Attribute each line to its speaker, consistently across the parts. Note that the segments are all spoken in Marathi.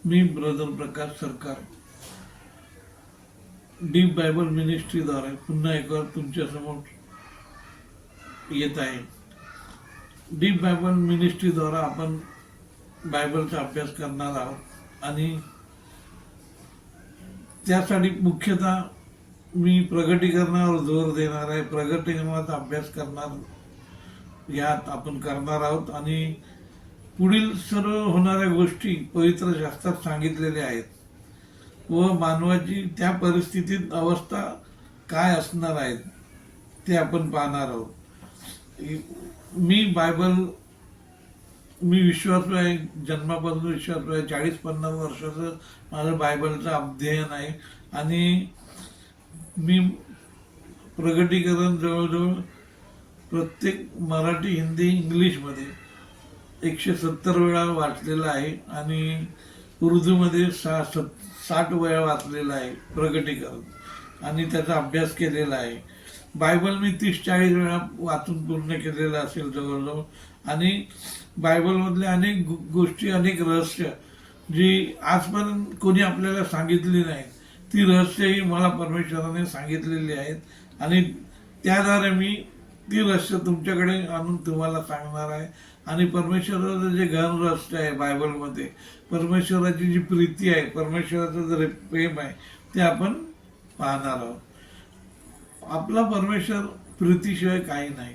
Speaker 1: मी ब्रदर प्रकाश सरकार डीप बायबल मिनिस्ट्रीद्वारे पुन्हा एकदा तुमच्यासमोर येत आहे. डीप बायबल मिनिस्ट्रीद्वारा आपण बायबलचा अभ्यास करणार आहोत आणि त्यासाठी मुख्यतः मी प्रगटीकरणावर जोर देणार आहे. प्रगटीकरणाचा अभ्यास करणार यात आपण करणार आहोत आणि पुढील सर्व होणाऱ्या गोष्टी पवित्र शास्त्रात सांगितलेल्या आहेत व मानवाची त्या परिस्थितीत अवस्था काय असणार आहे ते आपण पाहणार आहोत. मी विश्वासू आहे, जन्मापासून विश्वासू आहे. 40-50 वर्षाचं माझं बायबलचं अध्ययन आहे आणि मी प्रगटीकरण जवळजवळ प्रत्येक मराठी, हिंदी, इंग्लिशमध्ये 170 वेळा वाचलेला आहे आणि उर्दूमध्ये 60 वेळा वाचलेला आहे प्रगटीकरण आणि त्याचा अभ्यास केलेला आहे. बायबल मी 30-40 वेळा वाचून पूर्ण केलेलं असेल जवळजवळ आणि बायबलमधले अनेक गोष्टी, अनेक रहस्य जी आजपर्यंत कोणी आपल्याला सांगितली नाही ती रहस्यही मला परमेश्वराने सांगितलेली आहेत आणि त्याद्वारे मी ती रहस्य तुमच्याकडे आणून तुम्हाला सांगणार आहे. आणि परमेश्वराचं जे गहन रहस्य आहे बायबलमध्ये, परमेश्वराची जी प्रीती आहे, परमेश्वराचं जे प्रेम आहे ते आपण पाहणार आहोत. आपला परमेश्वर प्रीतीशिवाय काही नाही,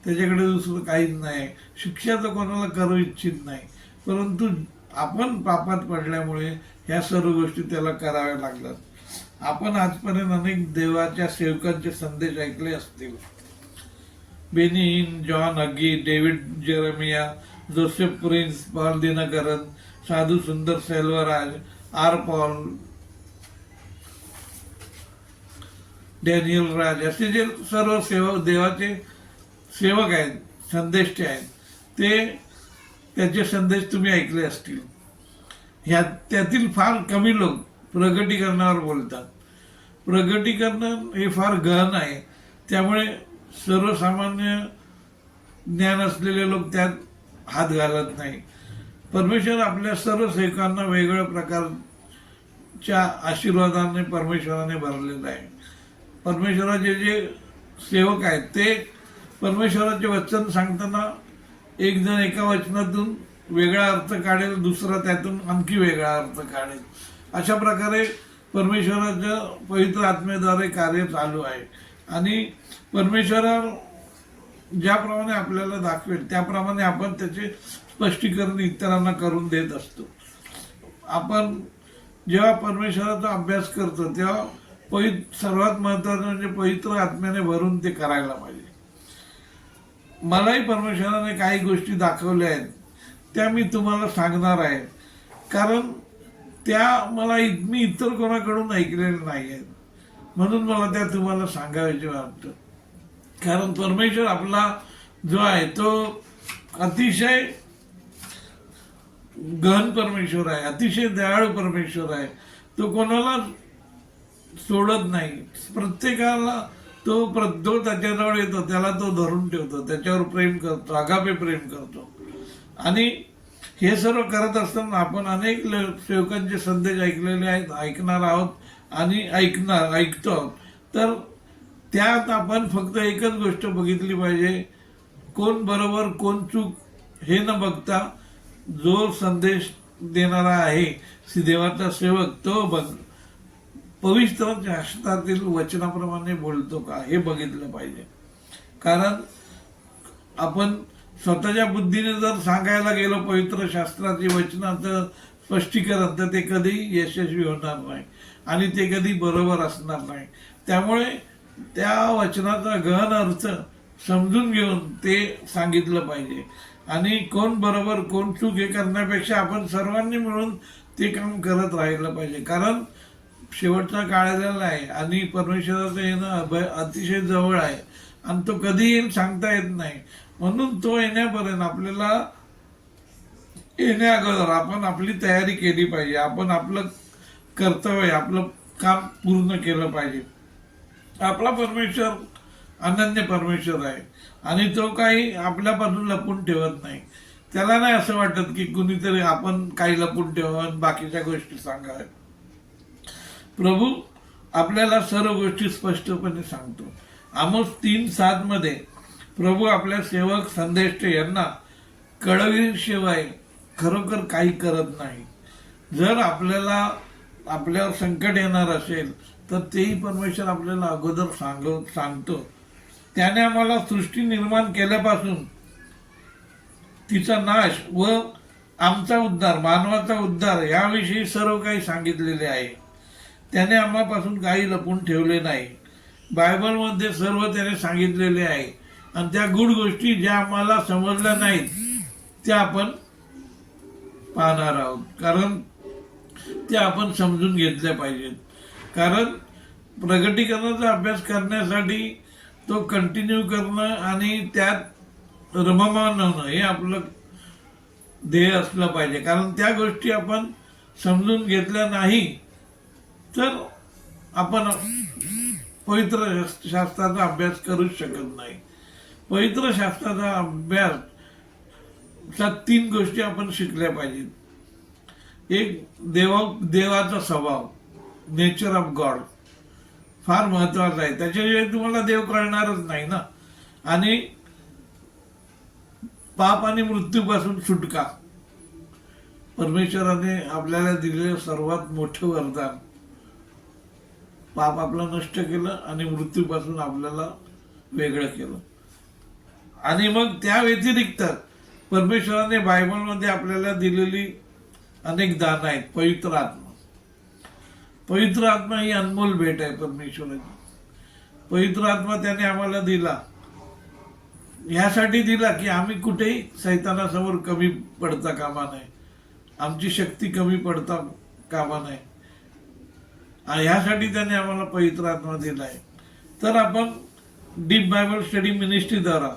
Speaker 1: त्याच्याकडे दुसरं काहीच नाही. शिक्षा तर कोणाला करू इच्छित नाही, परंतु आपण पापात पडल्यामुळे ह्या सर्व गोष्टी त्याला कराव्या लागतात. आपण आजपर्यंत अनेक देवाच्या सेवकांचे संदेश ऐकले असतील. Benny Hinn, John Haggai, David Jeremiah, Joseph Prince, Paul Dhinakaran, Sadhu Sundar Selvaraj, R Paul, Daniel Raj असे जे सर्व देवाचे सेवक आहेत, संदेष्टे आहेत, त्याचे संदेश तुम्ही ऐकले असतील. त्यातील फार कमी लोक प्रगटीकरणावर बोलतात. प्रगटीकरण हे फार गहन आहे, त्यामुळे सर्वसामान्य ज्ञान असलेले लोक त्यात हात घालत नाही. परमेश्वर आपल्या सर्व सेवकांना वेगवेगळ्या प्रकारच्या आशीर्वादाने परमेश्वराने भरलेलं आहे. परमेश्वराचे जे सेवक आहेत ते परमेश्वराचे वचन सांगताना एक जण एका वचनातून वेगळा अर्थ काढेल, दुसरा त्यातून आणखी वेगळा अर्थ काढेल. अशा प्रकारे परमेश्वराच्या पवित्र आत्मेद्वारे कार्य चालू आहे आणि परमेश्वरा ज्याप्रमाणे आपल्याला दाखवेल त्याप्रमाणे आपण त्याचे स्पष्टीकरण इतरांना करून देत असतो. आपण जेव्हा परमेश्वराचा अभ्यास करतो तेव्हा सर्वात महत्त्वाचं म्हणजे पवित्र आत्म्याने भरून ते करायला पाहिजे. मलाही परमेश्वराने काही गोष्टी दाखवल्या आहेत, त्या मी तुम्हाला सांगणार आहे, कारण त्या मी इतर कोणाकडून ऐकलेल्या नाही आहेत, म्हणून मला त्या तुम्हाला सांगायचे वाटतं. कारण परमेश्वर आपला जो आहे तो अतिशय गहन परमेश्वर आहे, अतिशय दयाळू परमेश्वर आहे. तो कोणाला सोडत नाही. प्रत्येकाला तो त्याच्याजवळ येतो, त्याला तो धरून ठेवतो, त्याच्यावर प्रेम करतो, आगापे प्रेम करतो. आणि हे सर्व करत असताना आपण अनेक सेवकांचे संदेश ऐकलेले आहेत, ऐकणार आहोत आणि ऐकतो. तर त्यात आपण फक्त एकच गोष्ट बघितली पाहिजे, कोण बरोबर कोण चूक हे न बघता जो संदेश देणारा आहे देवाचा सेवक तो पवित्र शास्त्रातील वचनाप्रमाणे बोलतो का हे बघितलं पाहिजे. कारण आपण स्वतःच्या बुद्धीने जर सांगायला गेलो पवित्र शास्त्राची वचनाचं स्पष्टीकरण तर ते कधी यशस्वी होणार नाही आणि ते कधी बरोबर असणार नाही. त्यामुळे त्या वचनाचा गहन अर्थ समजून घेऊन ते सांगितलं पाहिजे आणि कोण बरोबर कोण चूक हे करण्यापेक्षा आपण सर्वांनी मिळून ते काम करत राहिलं पाहिजे. कारण शेवटचा काळ आलेला आहे आणि परमेश्वराचं येणं अतिशय जवळ आहे आणि तो कधी येईल सांगता येत नाही. म्हणून तो येण्यापर्यंत आपल्याला येण्या अगोदर आपण आपली तयारी केली पाहिजे. आपण आपलं कर्तव्य, आपलं काम पूर्ण केलं पाहिजे. आपला परमेश्वर अनन्य परमेश्वर आहे आणि तो काही आपल्यापासून लपून ठेवत नाही. त्याला नाही असं वाटत की कुणीतरी आपण काही लपून ठेवावं बाकीच्या गोष्टी सांगाव्या. प्रभू आपल्याला सर्व गोष्टी स्पष्टपणे सांगतो. आमोस 3:7 मध्ये प्रभू आपल्या सेवक संदेष्टे यांना कळविल्याशिवाय खरोखर काही करत नाही. जर आपल्यावर संकट येणार असेल तर तेही परमेश्वर आपल्याला अगोदर सांगतो. त्याने आम्हाला सृष्टी निर्माण केल्यापासून तिचा नाश व आमचा उद्धार, मानवाचा उद्धार याविषयी सर्व काही सांगितलेले आहे. त्याने आम्हापासून काही लपून ठेवले नाही. बायबलमध्ये सर्व त्याने सांगितलेले आहे आणि त्या गूढ गोष्टी ज्या आम्हाला समजल्या नाहीत त्या आपण पाहणार आहोत, कारण त्या आपण समजून घेतल्या पाहिजेत. कारण प्रगटीकरणाचा अभ्यास करण्यासाठी तो कंटिन्यू करणं आणि त्यात रममान होणं हे आपलं ध्येय असलं पाहिजे. कारण त्या गोष्टी आपण समजून घेतल्या नाही तर आपण पवित्र शास्त्राचा अभ्यास करूच शकत नाही. पवित्र शास्त्राचा अभ्यास 3 गोष्टी आपण शिकल्या पाहिजेत. एक, देवाचा स्वभाव, नेचर ऑफ गॉड फार महत्वाचा आहे. त्याच्याशिवाय तुम्हाला देव कळणारच नाही ना. आणि पाप आणि मृत्यूपासून सुटका, परमेश्वराने आपल्याला दिलेलं सर्वात मोठं वरदान. पाप आपलं नष्ट केलं आणि मृत्यूपासून आपल्याला वेगळं केलं. आणि मग त्या व्यतिरिक्त परमेश्वराने बायबलमध्ये आपल्याला दिलेली अनेक दान आहेत. पवित्र आत्मा, पवित्र आत्मा ही अनमोल भेट आहे परमेश्वराची. पवित्र आत्मा त्याने आम्हाला दिला, ह्यासाठी दिला की आम्ही कुठेही सैतानासमोर कमी पडता कामा नये, आमची शक्ती कमी पडता कामा नये. आणि ह्यासाठी त्याने आम्हाला पवित्र आत्मा दिला आहे. तर आपण डीप बायबल स्टडी मिनिस्ट्रीद्वारा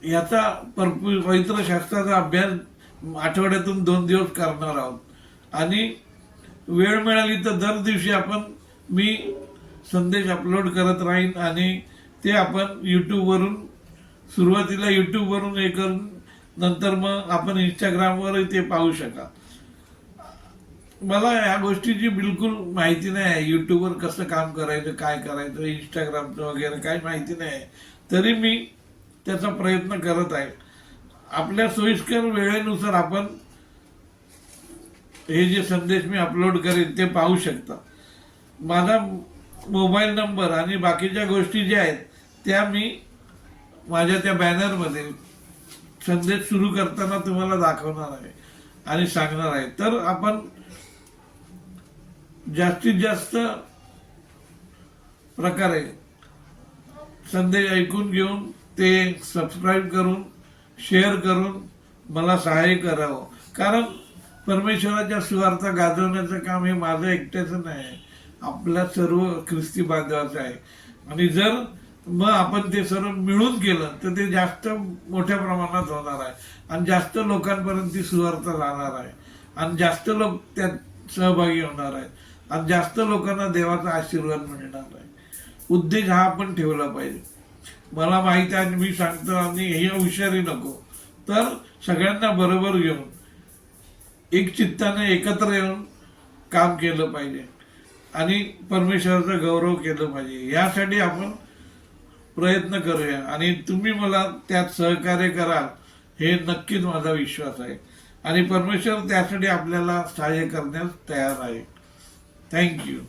Speaker 1: याचा पवित्र शास्त्राचा अभ्यास आठवड्यातून 2 दिवस करणार आहोत. आणि वेळ मिळाली तर दर दिवशी मी संदेश अपलोड करत राहीन आणि ते आपण यूट्यूबवरून, सुरुवातीला यूट्यूबवरून हे करून नंतर मग आपण इंस्टाग्रामवर ते पाहू शका. मला या गोष्टीची बिलकुल माहिती नाही आहे, यूट्यूबवर कसं काम करायचं, काय करायचं, इंस्टाग्रामचं वगैरे काही माहिती नाही आहे. तरी मी त्याचा प्रयत्न करत आहे. आपल्या सोयीस्कर वेळेनुसार आपण हे जे संदेश मी अपलोड करेन ते पाहू शकता. माझा मोबाईल नंबर आणि बाकीच्या गोष्टी ज्या आहेत त्या मी माझ्या त्या बॅनरमध्ये संदेश सुरू करताना तुम्हाला दाखवणार आहे आणि सांगणार आहे. तर आपण जास्तीत जास्त प्रकारे संदेश ऐकून घेऊन ते सबस्क्राईब करून शेअर करून मला सहाय्य करावं. कारण परमेश्वराच्या सुवार्ता गाजवण्याचं काम हे माझं एकट्याचं नाही आहे, आपल्या सर्व ख्रिस्ती बांधवाचं आहे. आणि जर मग आपण ते सर्व मिळून केलं तर ते जास्त मोठ्या प्रमाणात होणार आहे आणि जास्त लोकांपर्यंत ती सुवार्ता जाणार आहे आणि जास्त लोक त्यात सहभागी होणार आहेत आणि जास्त लोकांना देवाचा आशीर्वाद मिळणार आहे. उद्देश हा आपण ठेवला पाहिजे. मला माहिती आहे, मी सांगतो आणि हे हुशारी नको, तर सगळ्यांना बरोबर घेऊन एक चित्ताने एकत्र येऊन काम केलं पाहिजे आणि परमेश्वराचा गौरव केलं पाहिजे. यासाठी आपण प्रयत्न करूया आणि तुम्ही मला त्यात सहकार्य कराल हे नक्कीच माझा विश्वास आहे. आणि परमेश्वर त्यासाठी आपल्याला सहाय्य करण्यास तयार आहे. थँक्यू.